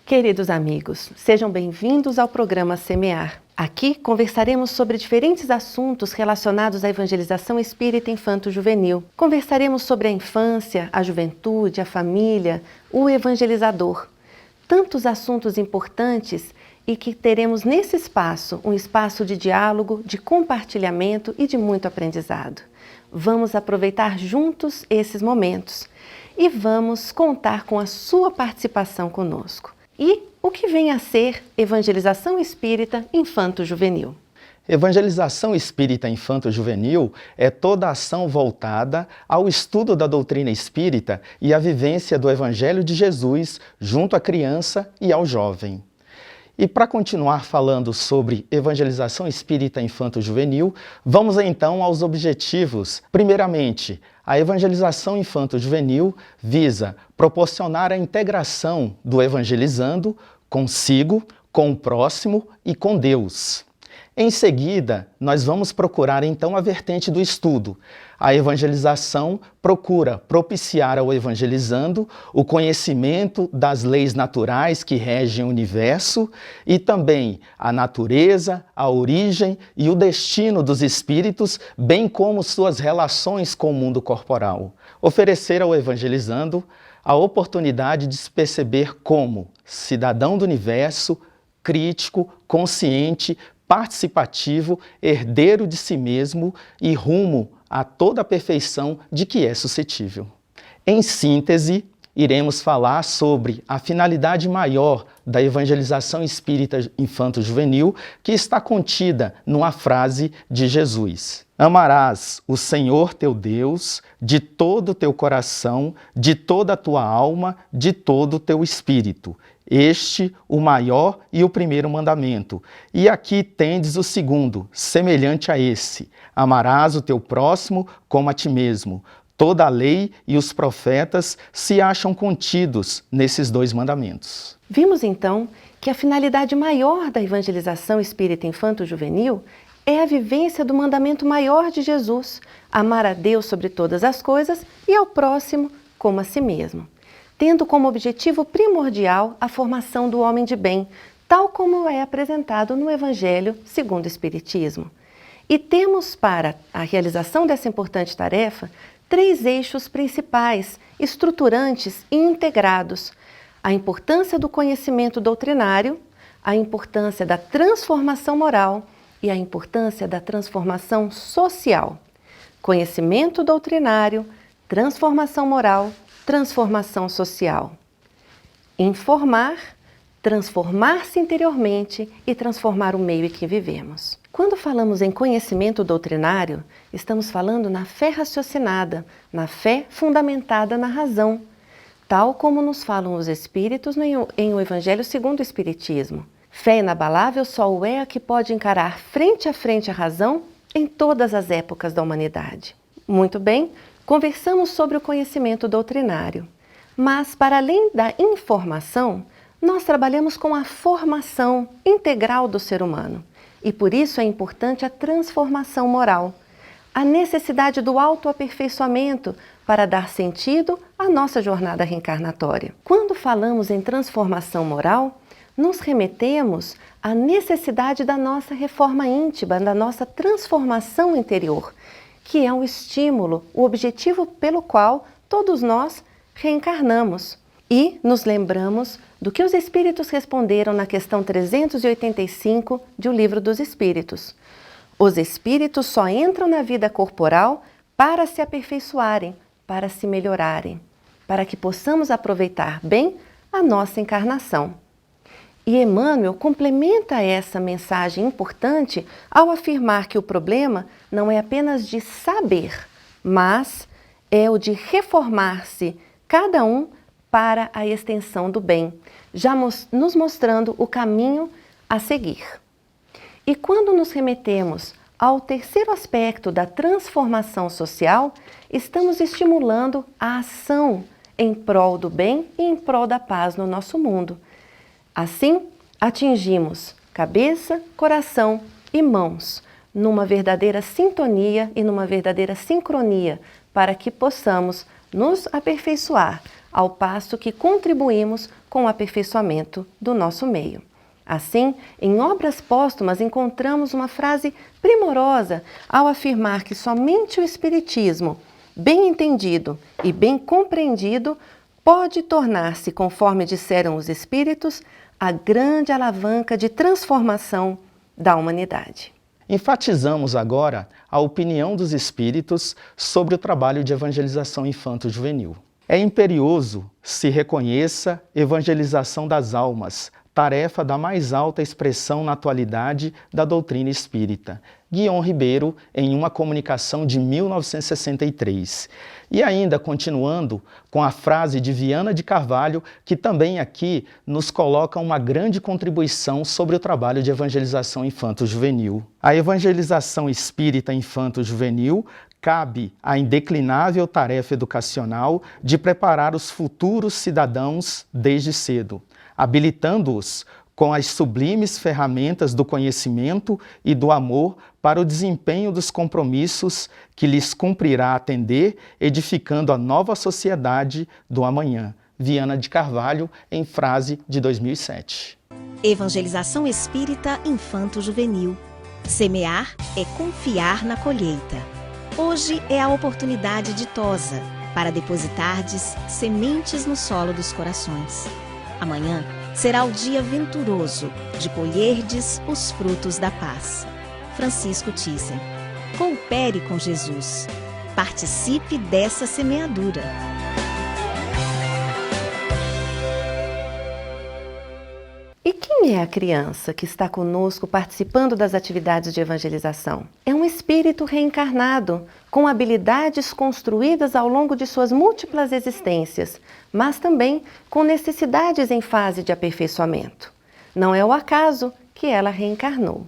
Queridos amigos, sejam bem-vindos ao programa Semear. Aqui conversaremos sobre diferentes assuntos relacionados à evangelização espírita infanto-juvenil. Conversaremos sobre a infância, a juventude, a família, o evangelizador. Tantos assuntos importantes e que teremos nesse espaço um espaço de diálogo, de compartilhamento e de muito aprendizado. Vamos aproveitar juntos esses momentos e vamos contar com a sua participação conosco. E o que vem a ser evangelização espírita infanto-juvenil? Evangelização espírita infanto-juvenil é toda ação voltada ao estudo da doutrina espírita e à vivência do Evangelho de Jesus junto à criança e ao jovem. E para continuar falando sobre evangelização espírita infanto-juvenil, vamos então aos objetivos. Primeiramente, a evangelização infanto-juvenil visa proporcionar a integração do evangelizando consigo, com o próximo e com Deus. Em seguida, nós vamos procurar então a vertente do estudo. A evangelização procura propiciar ao evangelizando o conhecimento das leis naturais que regem o universo e também a natureza, a origem e o destino dos espíritos, bem como suas relações com o mundo corporal. Oferecer ao evangelizando a oportunidade de se perceber como cidadão do universo, crítico, consciente, participativo, herdeiro de si mesmo e rumo a toda a perfeição de que é suscetível. Em síntese, iremos falar sobre a finalidade maior da evangelização espírita infanto-juvenil, que está contida numa frase de Jesus. Amarás o Senhor teu Deus de todo o teu coração, de toda a tua alma, de todo o teu espírito. Este, o maior e o primeiro mandamento. E aqui tendes o segundo, semelhante a esse. Amarás o teu próximo como a ti mesmo. Toda a lei e os profetas se acham contidos nesses dois mandamentos. Vimos então que a finalidade maior da evangelização espírita infanto-juvenil é a vivência do mandamento maior de Jesus, amar a Deus sobre todas as coisas e ao próximo como a si mesmo, tendo como objetivo primordial a formação do homem de bem, tal como é apresentado no Evangelho segundo o Espiritismo. E temos para a realização dessa importante tarefa 3 eixos principais, estruturantes e integrados: a importância do conhecimento doutrinário, a importância da transformação moral e a importância da transformação social. Conhecimento doutrinário, transformação moral, transformação social. Informar, transformar-se interiormente e transformar o meio em que vivemos. Quando falamos em conhecimento doutrinário, estamos falando na fé raciocinada, na fé fundamentada na razão, tal como nos falam os Espíritos em O Evangelho segundo o Espiritismo. Fé inabalável só o é a que pode encarar frente a frente a razão em todas as épocas da humanidade. Muito bem, conversamos sobre o conhecimento doutrinário, mas para além da informação, nós trabalhamos com a formação integral do ser humano e por isso é importante a transformação moral, a necessidade do autoaperfeiçoamento para dar sentido à nossa jornada reencarnatória. Quando falamos em transformação moral, nos remetemos à necessidade da nossa reforma íntima, da nossa transformação interior, que é um estímulo, o objetivo pelo qual todos nós reencarnamos. E nos lembramos do que os Espíritos responderam na questão 385 de O Livro dos Espíritos. Os Espíritos só entram na vida corporal para se aperfeiçoarem, para se melhorarem, para que possamos aproveitar bem a nossa encarnação. E Emmanuel complementa essa mensagem importante ao afirmar que o problema não é apenas de saber, mas é o de reformar-se, cada um para a extensão do bem, já nos mostrando o caminho a seguir. E quando nos remetemos ao terceiro aspecto da transformação social, estamos estimulando a ação em prol do bem e em prol da paz no nosso mundo. Assim, atingimos cabeça, coração e mãos numa verdadeira sintonia e numa verdadeira sincronia para que possamos nos aperfeiçoar ao passo que contribuímos com o aperfeiçoamento do nosso meio. Assim, em Obras Póstumas encontramos uma frase primorosa ao afirmar que somente o Espiritismo, bem entendido e bem compreendido, pode tornar-se, conforme disseram os Espíritos, a grande alavanca de transformação da humanidade. Enfatizamos agora a opinião dos Espíritos sobre o trabalho de evangelização infanto-juvenil. É imperioso se reconheça evangelização das almas, tarefa da mais alta expressão na atualidade da doutrina espírita. Guion Ribeiro, em uma comunicação de 1963. E ainda continuando com a frase de Viana de Carvalho, que também aqui nos coloca uma grande contribuição sobre o trabalho de evangelização infanto-juvenil. A evangelização espírita infanto-juvenil cabe à indeclinável tarefa educacional de preparar os futuros cidadãos desde cedo, habilitando-os com as sublimes ferramentas do conhecimento e do amor para o desempenho dos compromissos que lhes cumprirá atender, edificando a nova sociedade do amanhã. Viana de Carvalho, em frase de 2007. Evangelização espírita infanto-juvenil. Semear é confiar na colheita. Hoje é a oportunidade ditosa para depositardes sementes no solo dos corações. Amanhã será o dia venturoso de colherdes os frutos da paz. Francisco Thyssen. Coopere com Jesus. Participe dessa semeadura. E quem é a criança que está conosco participando das atividades de evangelização? É um espírito reencarnado, com habilidades construídas ao longo de suas múltiplas existências, mas também com necessidades em fase de aperfeiçoamento. Não é o acaso que ela reencarnou.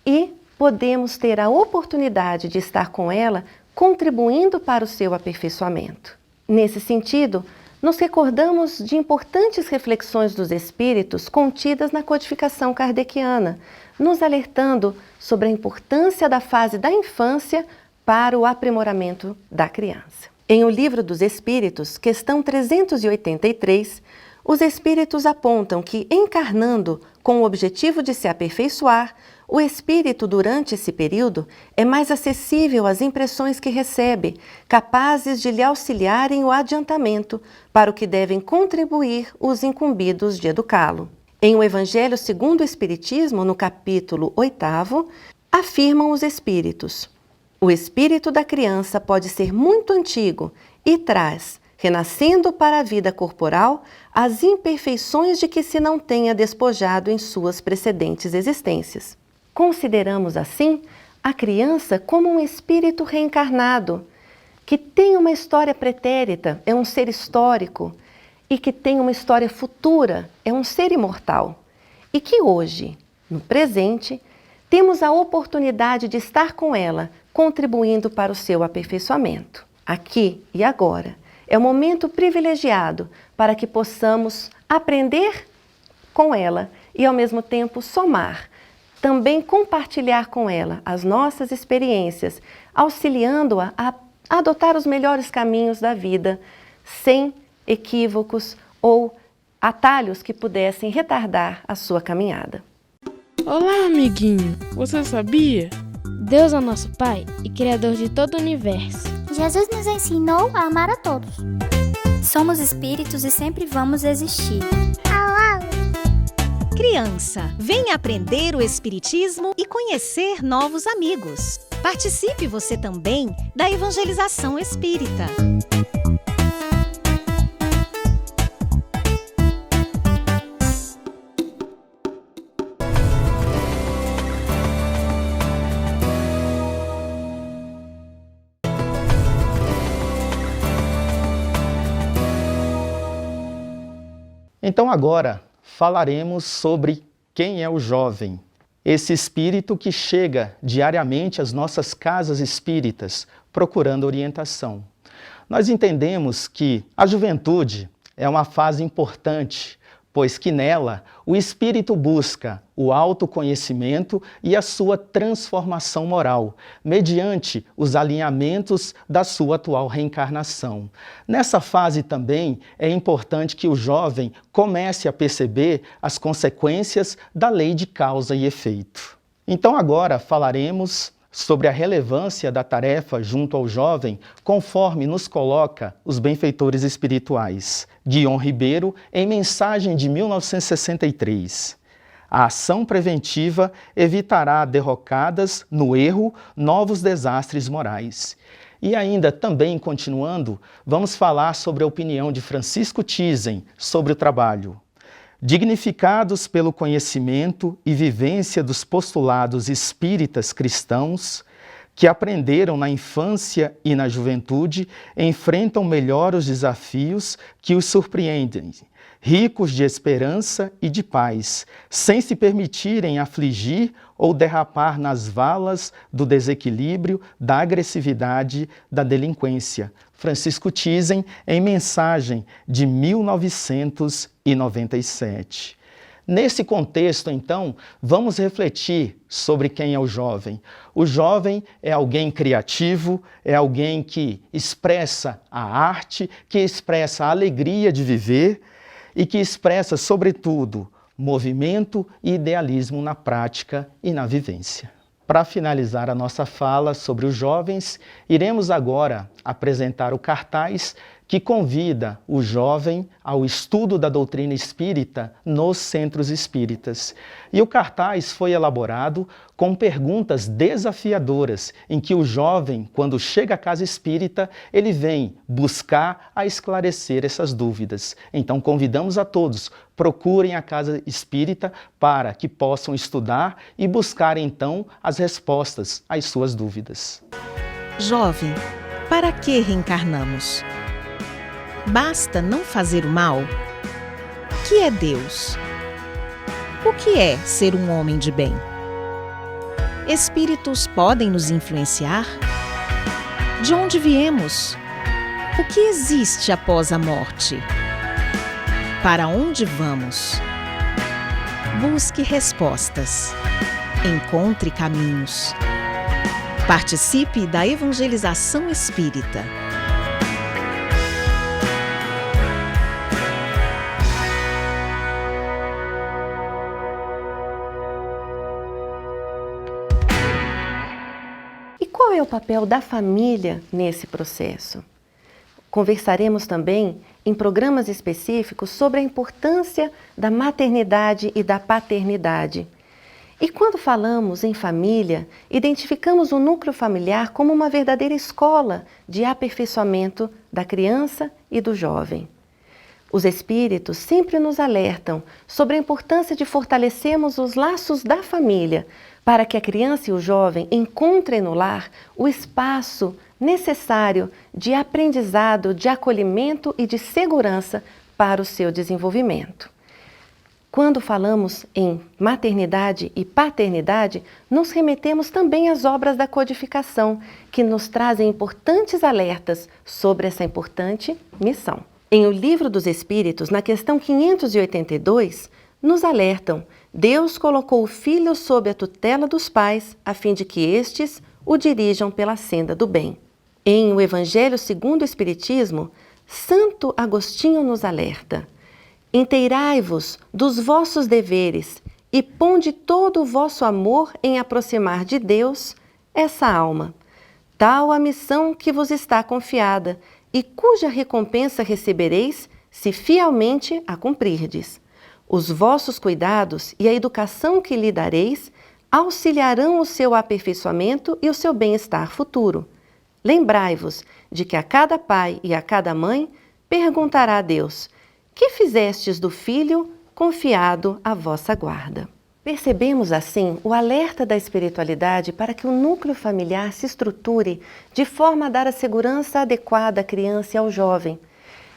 E podemos ter a oportunidade de estar com ela, contribuindo para o seu aperfeiçoamento. Nesse sentido, nos recordamos de importantes reflexões dos espíritos contidas na codificação kardeciana, nos alertando sobre a importância da fase da infância para o aprimoramento da criança. Em O Livro dos Espíritos, questão 383, os espíritos apontam que, encarnando com o objetivo de se aperfeiçoar, o espírito, durante esse período, é mais acessível às impressões que recebe, capazes de lhe auxiliarem o adiantamento, para o que devem contribuir os incumbidos de educá-lo. Em O Evangelho segundo o Espiritismo, no capítulo 8º, afirmam os espíritos: o espírito da criança pode ser muito antigo e traz, renascendo para a vida corporal, as imperfeições de que se não tenha despojado em suas precedentes existências. Consideramos, assim, a criança como um espírito reencarnado, que tem uma história pretérita, é um ser histórico, e que tem uma história futura, é um ser imortal, e que hoje, no presente, temos a oportunidade de estar com ela, contribuindo para o seu aperfeiçoamento. Aqui e agora é um momento privilegiado para que possamos aprender com ela e, ao mesmo tempo, somar, também compartilhar com ela as nossas experiências, auxiliando-a a adotar os melhores caminhos da vida, sem equívocos ou atalhos que pudessem retardar a sua caminhada. Olá, amiguinho! Você sabia? Deus é nosso Pai e Criador de todo o universo. Jesus nos ensinou a amar a todos. Somos espíritos e sempre vamos existir. Criança, venha aprender o Espiritismo e conhecer novos amigos. Participe você também da evangelização espírita. Então agora falaremos sobre quem é o jovem. Esse espírito que chega diariamente às nossas casas espíritas procurando orientação. Nós entendemos que a juventude é uma fase importante pois que nela o espírito busca o autoconhecimento e a sua transformação moral, mediante os alinhamentos da sua atual reencarnação. Nessa fase também é importante que o jovem comece a perceber as consequências da lei de causa e efeito. Então agora falaremos sobre a relevância da tarefa junto ao jovem, conforme nos coloca os benfeitores espirituais. Guion Ribeiro, em mensagem de 1963. A ação preventiva evitará derrocadas no erro novos desastres morais. E ainda também continuando, vamos falar sobre a opinião de Francisco Thyssen sobre o trabalho. Dignificados pelo conhecimento e vivência dos postulados espíritas cristãos, que aprenderam na infância e na juventude, enfrentam melhor os desafios que os surpreendem, ricos de esperança e de paz, sem se permitirem afligir ou derrapar nas valas do desequilíbrio, da agressividade, da delinquência. Francisco Thyssen, em mensagem de 1997. Nesse contexto, então, vamos refletir sobre quem é o jovem. O jovem é alguém criativo, é alguém que expressa a arte, que expressa a alegria de viver e que expressa, sobretudo, movimento e idealismo na prática e na vivência. Para finalizar a nossa fala sobre os jovens, iremos agora apresentar o cartaz que convida o jovem ao estudo da doutrina espírita nos centros espíritas. E o cartaz foi elaborado com perguntas desafiadoras, em que o jovem, quando chega à casa espírita, ele vem buscar a esclarecer essas dúvidas. Então convidamos a todos, procurem a casa espírita para que possam estudar e buscar então as respostas às suas dúvidas. Jovem, para que reencarnamos? Basta não fazer o mal? O que é Deus? O que é ser um homem de bem? Espíritos podem nos influenciar? De onde viemos? O que existe após a morte? Para onde vamos? Busque respostas. Encontre caminhos. Participe da evangelização espírita. Qual é o papel da família nesse processo? Conversaremos também em programas específicos sobre a importância da maternidade e da paternidade. E quando falamos em família, identificamos o núcleo familiar como uma verdadeira escola de aperfeiçoamento da criança e do jovem. Os espíritos sempre nos alertam sobre a importância de fortalecermos os laços da família, para que a criança e o jovem encontrem no lar o espaço necessário de aprendizado, de acolhimento e de segurança para o seu desenvolvimento. Quando falamos em maternidade e paternidade, nos remetemos também às obras da codificação, que nos trazem importantes alertas sobre essa importante missão. Em O Livro dos Espíritos, na questão 582, nos alertam: Deus colocou o filho sob a tutela dos pais, a fim de que estes o dirijam pela senda do bem. Em O Evangelho segundo o Espiritismo, Santo Agostinho nos alerta: inteirai-vos dos vossos deveres e ponde todo o vosso amor em aproximar de Deus essa alma. Tal a missão que vos está confiada e cuja recompensa recebereis se fielmente a cumprirdes. Os vossos cuidados e a educação que lhe dareis auxiliarão o seu aperfeiçoamento e o seu bem-estar futuro. Lembrai-vos de que a cada pai e a cada mãe perguntará a Deus: que fizestes do filho confiado à vossa guarda? Percebemos assim o alerta da espiritualidade para que o núcleo familiar se estruture de forma a dar a segurança adequada à criança e ao jovem.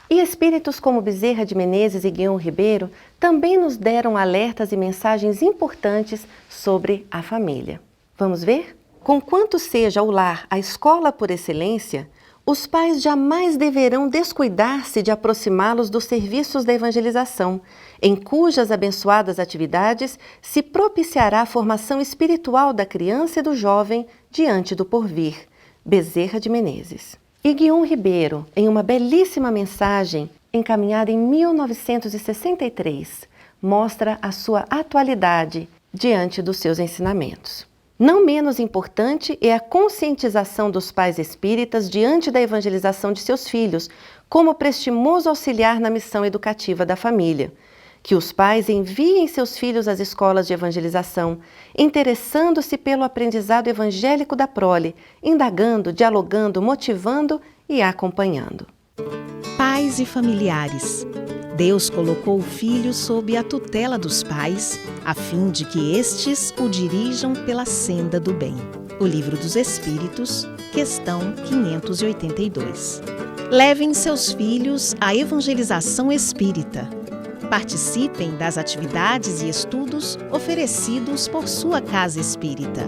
E espíritos como Bezerra de Menezes e Guion Ribeiro também nos deram alertas e mensagens importantes sobre a família. Vamos ver? Conquanto seja o lar a escola por excelência, os pais jamais deverão descuidar-se de aproximá-los dos serviços da evangelização, em cujas abençoadas atividades se propiciará a formação espiritual da criança e do jovem diante do porvir. Bezerra de Menezes. E Guiom Ribeiro, em uma belíssima mensagem encaminhada em 1963, mostra a sua atualidade diante dos seus ensinamentos. Não menos importante é a conscientização dos pais espíritas diante da evangelização de seus filhos, como prestimoso auxiliar na missão educativa da família. Que os pais enviem seus filhos às escolas de evangelização, interessando-se pelo aprendizado evangélico da prole, indagando, dialogando, motivando e acompanhando. Pais e familiares. Deus colocou o filho sob a tutela dos pais, a fim de que estes o dirijam pela senda do bem. O Livro dos Espíritos, questão 582. Levem seus filhos à evangelização espírita. Participem das atividades e estudos oferecidos por sua casa espírita.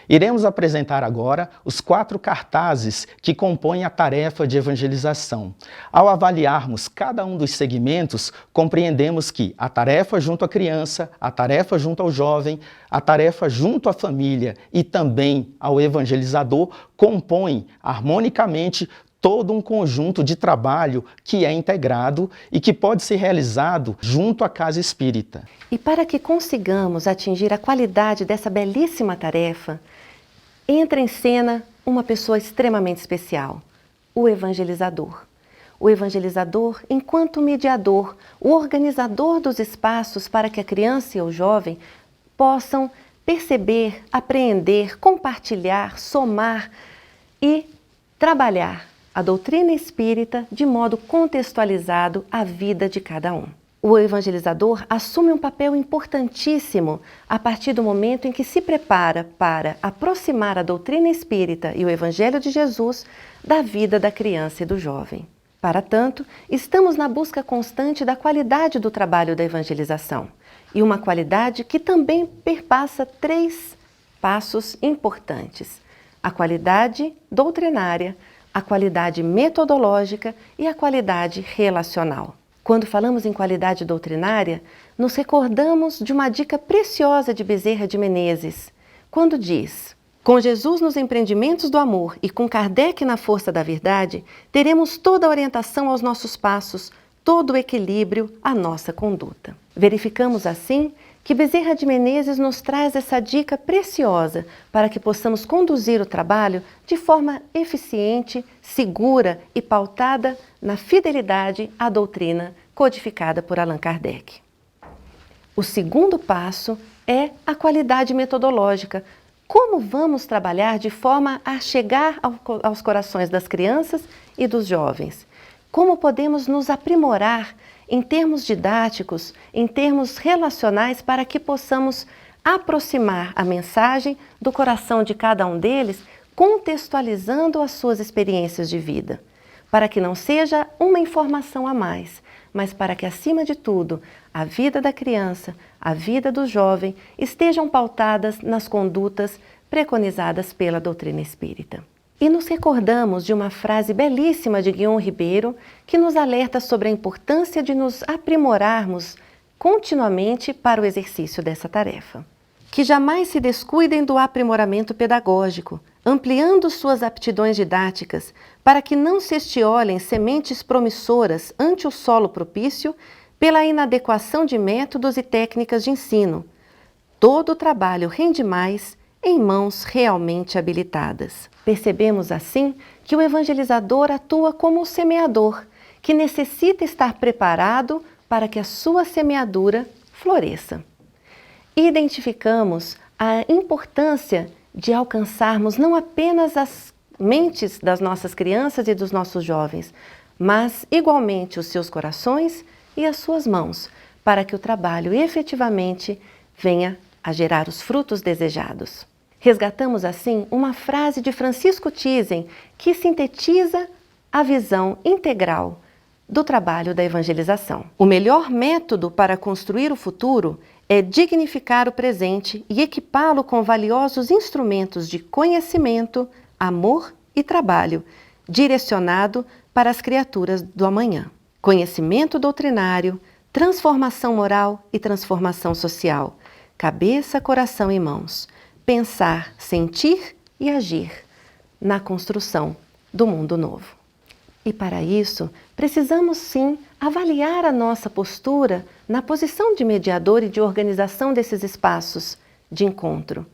Iremos apresentar agora os 4 cartazes que compõem a tarefa de evangelização. Ao avaliarmos cada um dos segmentos, compreendemos que a tarefa junto à criança, a tarefa junto ao jovem, a tarefa junto à família e também ao evangelizador compõem harmonicamente todo um conjunto de trabalho que é integrado e que pode ser realizado junto à casa espírita. E para que consigamos atingir a qualidade dessa belíssima tarefa, entra em cena uma pessoa extremamente especial, o evangelizador. O evangelizador, enquanto mediador, o organizador dos espaços para que a criança e o jovem possam perceber, apreender, compartilhar, somar e trabalhar a doutrina espírita de modo contextualizado à vida de cada um. O evangelizador assume um papel importantíssimo a partir do momento em que se prepara para aproximar a doutrina espírita e o Evangelho de Jesus da vida da criança e do jovem. Para tanto, estamos na busca constante da qualidade do trabalho da evangelização, e uma qualidade que também perpassa 3 passos importantes: a qualidade doutrinária, a qualidade metodológica e a qualidade relacional. Quando falamos em qualidade doutrinária, nos recordamos de uma dica preciosa de Bezerra de Menezes, quando diz: com Jesus nos empreendimentos do amor e com Kardec na força da verdade, teremos toda a orientação aos nossos passos, todo o equilíbrio à nossa conduta. Verificamos assim que Bezerra de Menezes nos traz essa dica preciosa para que possamos conduzir o trabalho de forma eficiente, segura e pautada na fidelidade à doutrina codificada por Allan Kardec. O segundo passo é a qualidade metodológica. Como vamos trabalhar de forma a chegar aos corações das crianças e dos jovens? Como podemos nos aprimorar em termos didáticos, em termos relacionais, para que possamos aproximar a mensagem do coração de cada um deles, contextualizando as suas experiências de vida, para que não seja uma informação a mais, mas para que, acima de tudo, a vida da criança, a vida do jovem estejam pautadas nas condutas preconizadas pela doutrina espírita. E nos recordamos de uma frase belíssima de Guiom Ribeiro que nos alerta sobre a importância de nos aprimorarmos continuamente para o exercício dessa tarefa. Que jamais se descuidem do aprimoramento pedagógico, ampliando suas aptidões didáticas, para que não se estiolem sementes promissoras ante o solo propício pela inadequação de métodos e técnicas de ensino. Todo o trabalho rende mais em mãos realmente habilitadas. Percebemos assim que o evangelizador atua como o semeador, que necessita estar preparado para que a sua semeadura floresça. Identificamos a importância de alcançarmos não apenas as mentes das nossas crianças e dos nossos jovens, mas igualmente os seus corações e as suas mãos, para que o trabalho efetivamente venha a gerar os frutos desejados. Resgatamos assim uma frase de Francisco Thyssen que sintetiza a visão integral do trabalho da evangelização. O melhor método para construir o futuro é dignificar o presente e equipá-lo com valiosos instrumentos de conhecimento, amor e trabalho, direcionado para as criaturas do amanhã. Conhecimento doutrinário, transformação moral e transformação social, cabeça, coração e mãos, pensar, sentir e agir na construção do mundo novo. E para isso, precisamos sim avaliar a nossa postura na posição de mediador e de organização desses espaços de encontro.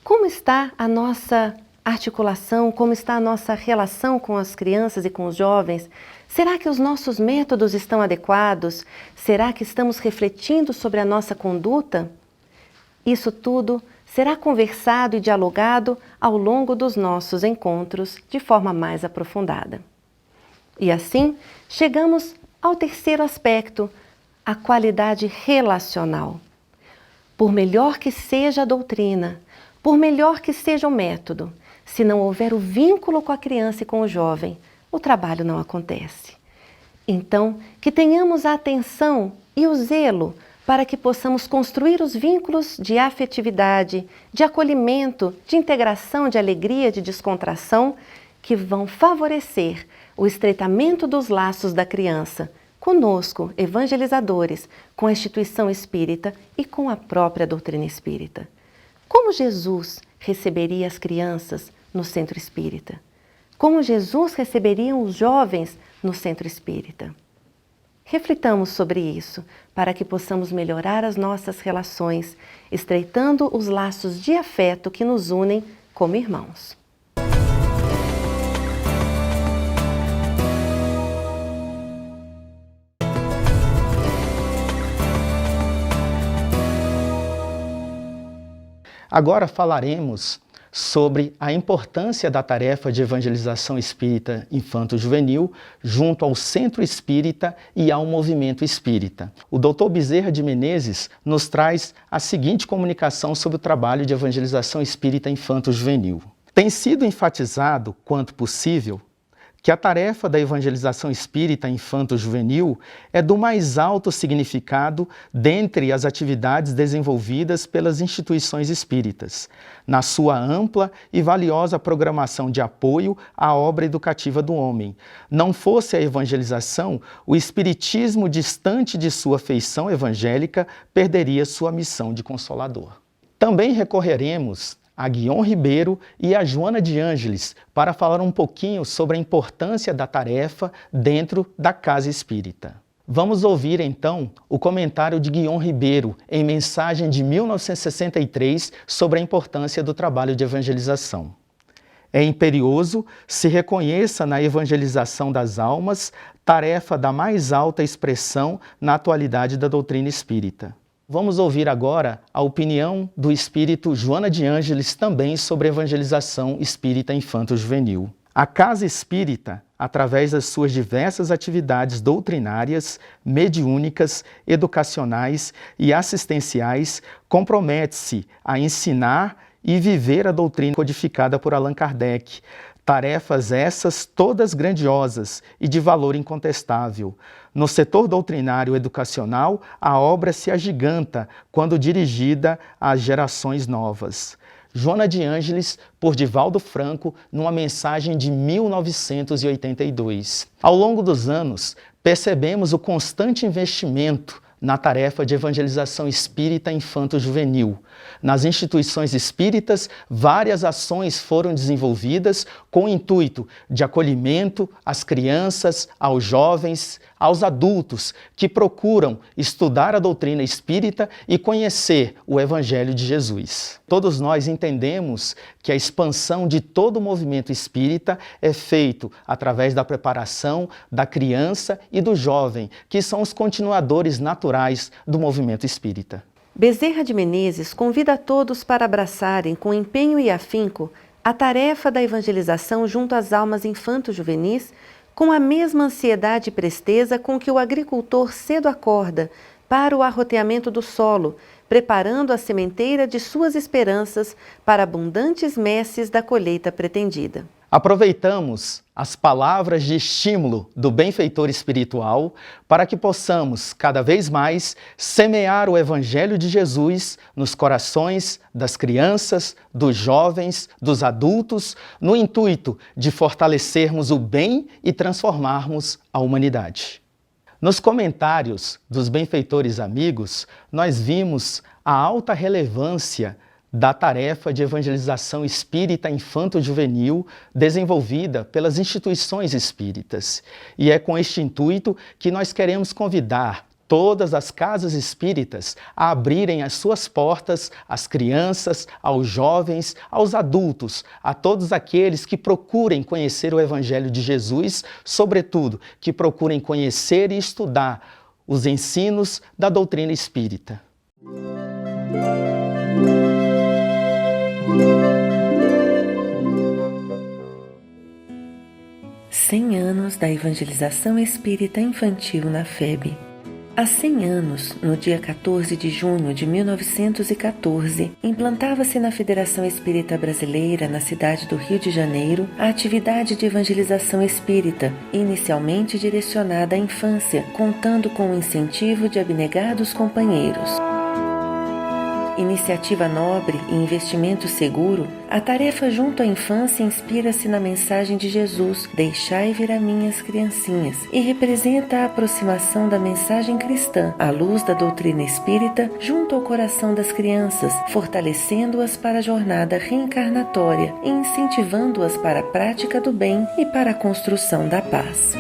Como está a nossa articulação, como está a nossa relação com as crianças e com os jovens? Será que os nossos métodos estão adequados? Será que estamos refletindo sobre a nossa conduta? Isso tudo será conversado e dialogado ao longo dos nossos encontros de forma mais aprofundada. E assim, chegamos ao terceiro aspecto, a qualidade relacional. Por melhor que seja a doutrina, por melhor que seja o método, se não houver o vínculo com a criança e com o jovem, o trabalho não acontece. Então, que tenhamos a atenção e o zelo para que possamos construir os vínculos de afetividade, de acolhimento, de integração, de alegria, de descontração, que vão favorecer o estreitamento dos laços da criança, conosco, evangelizadores, com a instituição espírita e com a própria doutrina espírita. Como Jesus receberia as crianças no centro espírita? Como Jesus receberia os jovens no centro espírita? Reflitamos sobre isso, para que possamos melhorar as nossas relações, estreitando os laços de afeto que nos unem como irmãos. Agora falaremos sobre a importância da tarefa de evangelização espírita infanto-juvenil junto ao Centro Espírita e ao Movimento Espírita. O Dr. Bezerra de Menezes nos traz a seguinte comunicação sobre o trabalho de evangelização espírita infanto-juvenil. Tem sido enfatizado, quanto possível, que a tarefa da evangelização espírita infanto-juvenil é do mais alto significado dentre as atividades desenvolvidas pelas instituições espíritas, na sua ampla e valiosa programação de apoio à obra educativa do homem. Não fosse a evangelização, o espiritismo, distante de sua feição evangélica, perderia sua missão de consolador. Também recorreremos a Guion Ribeiro e a Joana de Ângeles para falar um pouquinho sobre a importância da tarefa dentro da casa espírita. Vamos ouvir então o comentário de Guion Ribeiro em mensagem de 1963 sobre a importância do trabalho de evangelização. É imperioso se reconheça na evangelização das almas tarefa da mais alta expressão na atualidade da doutrina espírita. Vamos ouvir agora a opinião do espírito Joana de Ângeles também sobre a evangelização espírita infanto-juvenil. A casa espírita, através das suas diversas atividades doutrinárias, mediúnicas, educacionais e assistenciais, compromete-se a ensinar e viver a doutrina codificada por Allan Kardec. Tarefas essas todas grandiosas e de valor incontestável. No setor doutrinário educacional, a obra se agiganta quando dirigida às gerações novas. Joana de Ângeles, por Divaldo Franco, numa mensagem de 1982. Ao longo dos anos, percebemos o constante investimento na tarefa de evangelização espírita infanto-juvenil. Nas instituições espíritas, várias ações foram desenvolvidas com o intuito de acolhimento às crianças, aos jovens, aos adultos que procuram estudar a doutrina espírita e conhecer o Evangelho de Jesus. Todos nós entendemos que a expansão de todo o movimento espírita é feito através da preparação da criança e do jovem, que são os continuadores naturais do movimento espírita. Bezerra de Menezes convida a todos para abraçarem com empenho e afinco a tarefa da evangelização junto às almas infanto-juvenis, com a mesma ansiedade e presteza com que o agricultor cedo acorda para o arroteamento do solo, preparando a sementeira de suas esperanças para abundantes messes da colheita pretendida. Aproveitamos as palavras de estímulo do benfeitor espiritual para que possamos, cada vez mais, semear o Evangelho de Jesus nos corações das crianças, dos jovens, dos adultos, no intuito de fortalecermos o bem e transformarmos a humanidade. Nos comentários dos benfeitores amigos, nós vimos a alta relevância da tarefa de evangelização espírita infanto-juvenil desenvolvida pelas instituições espíritas. E é com este intuito que nós queremos convidar todas as casas espíritas a abrirem as suas portas às crianças, aos jovens, aos adultos, a todos aqueles que procurem conhecer o Evangelho de Jesus, sobretudo que procurem conhecer e estudar os ensinos da doutrina espírita. 100 anos da evangelização espírita infantil na FEB. Há 100 anos, no dia 14 de junho de 1914, implantava-se na Federação Espírita Brasileira, na cidade do Rio de Janeiro, a atividade de evangelização espírita, inicialmente direcionada à infância, contando com o incentivo de abnegados companheiros. Iniciativa nobre e investimento seguro, a tarefa junto à infância inspira-se na mensagem de Jesus, deixai vir a mim as criancinhas, e representa a aproximação da mensagem cristã, à luz da doutrina espírita, junto ao coração das crianças, fortalecendo-as para a jornada reencarnatória e incentivando-as para a prática do bem e para a construção da paz.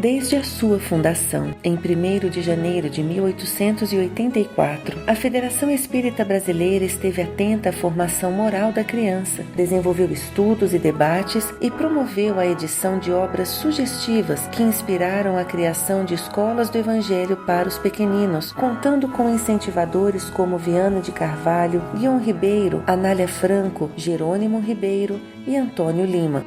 Desde a sua fundação, em 1º de janeiro de 1884, a Federação Espírita Brasileira esteve atenta à formação moral da criança, desenvolveu estudos e debates e promoveu a edição de obras sugestivas que inspiraram a criação de escolas do Evangelho para os pequeninos, contando com incentivadores como Viana de Carvalho, Guion Ribeiro, Anália Franco, Jerônimo Ribeiro e Antônio Lima.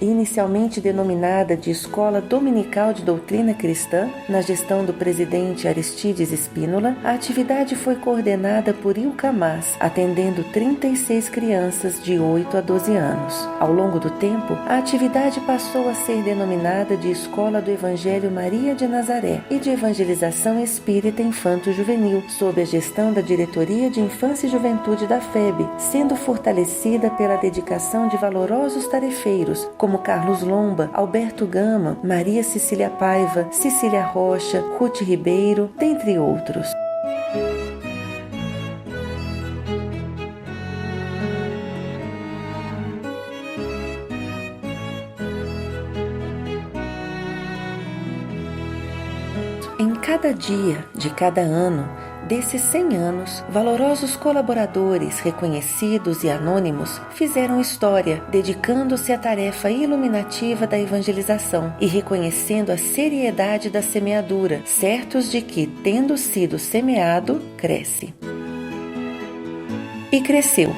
Inicialmente denominada de Escola Dominical de Doutrina Cristã, na gestão do presidente Aristides Espínola, a atividade foi coordenada por Ilka Mas, atendendo 36 crianças de 8 a 12 anos. Ao longo do tempo, a atividade passou a ser denominada de Escola do Evangelho Maria de Nazaré e de Evangelização Espírita Infanto-Juvenil, sob a gestão da Diretoria de Infância e Juventude da FEB, sendo fortalecida pela dedicação de valorosos tarefeiros, como Carlos Lomba, Alberto Gama, Maria Cecília Paiva, Cecília Rocha, Ruth Ribeiro, dentre outros. Em cada dia de cada ano, desses 100 anos, valorosos colaboradores reconhecidos e anônimos fizeram história, dedicando-se à tarefa iluminativa da evangelização e reconhecendo a seriedade da semeadura, certos de que, tendo sido semeado, cresce. E cresceu.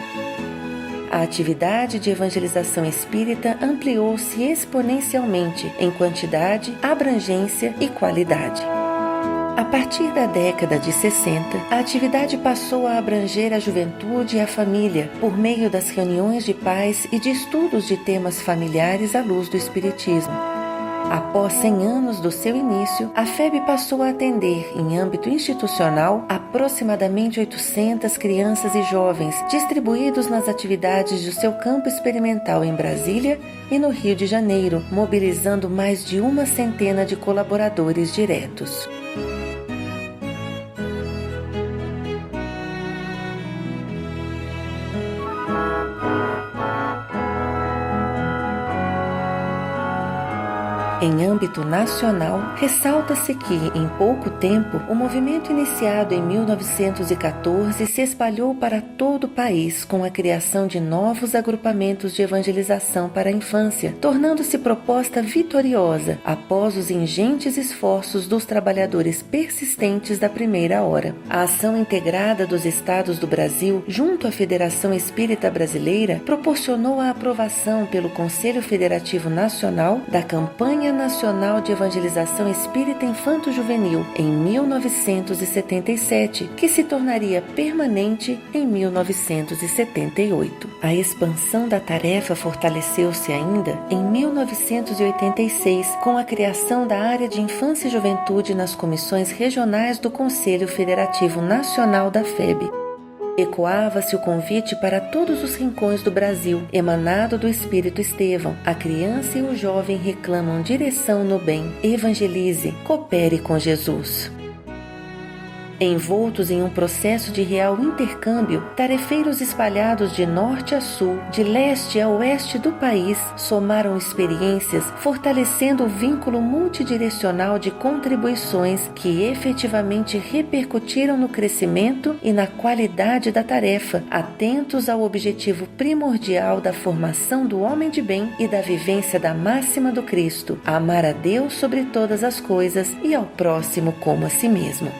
A atividade de evangelização espírita ampliou-se exponencialmente em quantidade, abrangência e qualidade. A partir da década de 60, a atividade passou a abranger a juventude e a família por meio das reuniões de pais e de estudos de temas familiares à luz do Espiritismo. Após 100 anos do seu início, a FEB passou a atender, em âmbito institucional, aproximadamente 800 crianças e jovens, distribuídos nas atividades do seu campo experimental em Brasília e no Rio de Janeiro, mobilizando mais de 100 de colaboradores diretos. Em âmbito nacional, ressalta-se que, em pouco tempo, o movimento iniciado em 1914 se espalhou para todo o país com a criação de novos agrupamentos de evangelização para a infância, tornando-se proposta vitoriosa após os ingentes esforços dos trabalhadores persistentes da primeira hora. A ação integrada dos estados do Brasil junto à Federação Espírita Brasileira proporcionou a aprovação pelo Conselho Federativo Nacional da campanha Campanha Nacional de Evangelização Espírita Infanto-Juvenil em 1977, que se tornaria permanente em 1978. A expansão da tarefa fortaleceu-se ainda em 1986, com a criação da área de Infância e Juventude nas comissões regionais do Conselho Federativo Nacional da FEB. Ecoava-se o convite para todos os rincões do Brasil, emanado do Espírito Estevão. A criança e o jovem reclamam direção no bem. Evangelize, coopere com Jesus. Envoltos em um processo de real intercâmbio, tarefeiros espalhados de norte a sul, de leste a oeste do país, somaram experiências, fortalecendo o vínculo multidirecional de contribuições que efetivamente repercutiram no crescimento e na qualidade da tarefa, atentos ao objetivo primordial da formação do homem de bem e da vivência da máxima do Cristo: amar a Deus sobre todas as coisas e ao próximo como a si mesmo.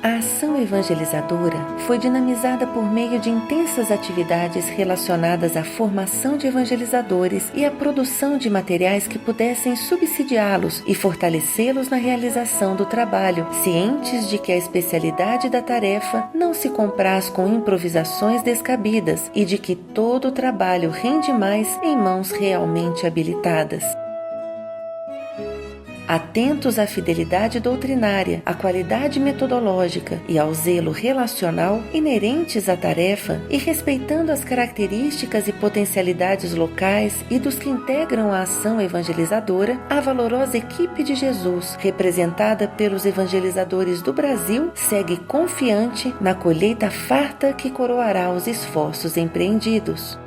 A ação evangelizadora foi dinamizada por meio de intensas atividades relacionadas à formação de evangelizadores e à produção de materiais que pudessem subsidiá-los e fortalecê-los na realização do trabalho, cientes de que a especialidade da tarefa não se compraz com improvisações descabidas e de que todo o trabalho rende mais em mãos realmente habilitadas. Atentos à fidelidade doutrinária, à qualidade metodológica e ao zelo relacional inerentes à tarefa e respeitando as características e potencialidades locais e dos que integram a ação evangelizadora, a valorosa equipe de Jesus, representada pelos evangelizadores do Brasil, segue confiante na colheita farta que coroará os esforços empreendidos.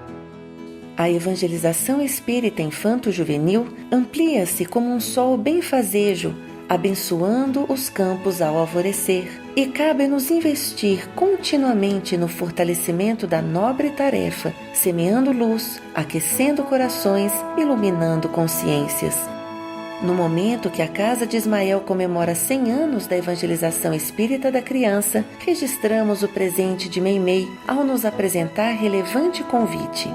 A evangelização espírita infanto-juvenil amplia-se como um sol benfazejo, abençoando os campos ao alvorecer, e cabe-nos investir continuamente no fortalecimento da nobre tarefa, semeando luz, aquecendo corações, iluminando consciências. No momento que a Casa de Ismael comemora 100 anos da evangelização espírita da criança, registramos o presente de Meimei ao nos apresentar relevante convite.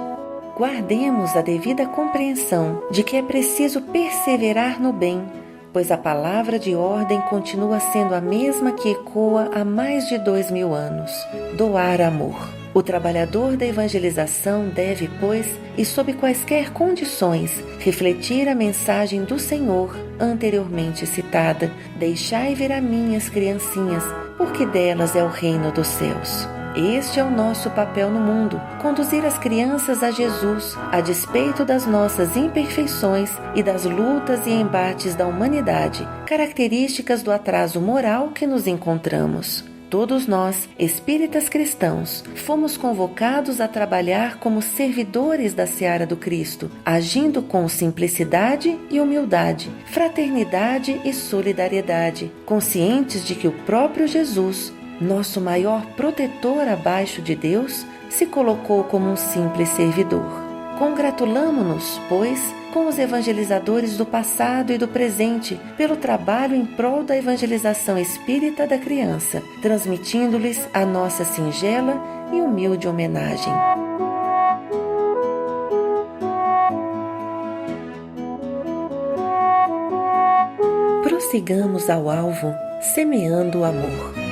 Guardemos a devida compreensão de que é preciso perseverar no bem, pois a palavra de ordem continua sendo a mesma que ecoa há mais de 2000 anos: doar amor. O trabalhador da evangelização deve, pois, e sob quaisquer condições, refletir a mensagem do Senhor anteriormente citada: deixai vir a mim as criancinhas, porque delas é o reino dos céus. Este é o nosso papel no mundo: conduzir as crianças a Jesus, a despeito das nossas imperfeições e das lutas e embates da humanidade, características do atraso moral que nos encontramos. Todos nós, espíritas cristãos, fomos convocados a trabalhar como servidores da seara do Cristo, agindo com simplicidade e humildade, fraternidade e solidariedade, conscientes de que o próprio Jesus, nosso maior protetor abaixo de Deus, se colocou como um simples servidor. Congratulamo-nos, pois, com os evangelizadores do passado e do presente pelo trabalho em prol da evangelização espírita da criança, transmitindo-lhes a nossa singela e humilde homenagem. Prossigamos ao alvo, semeando o amor.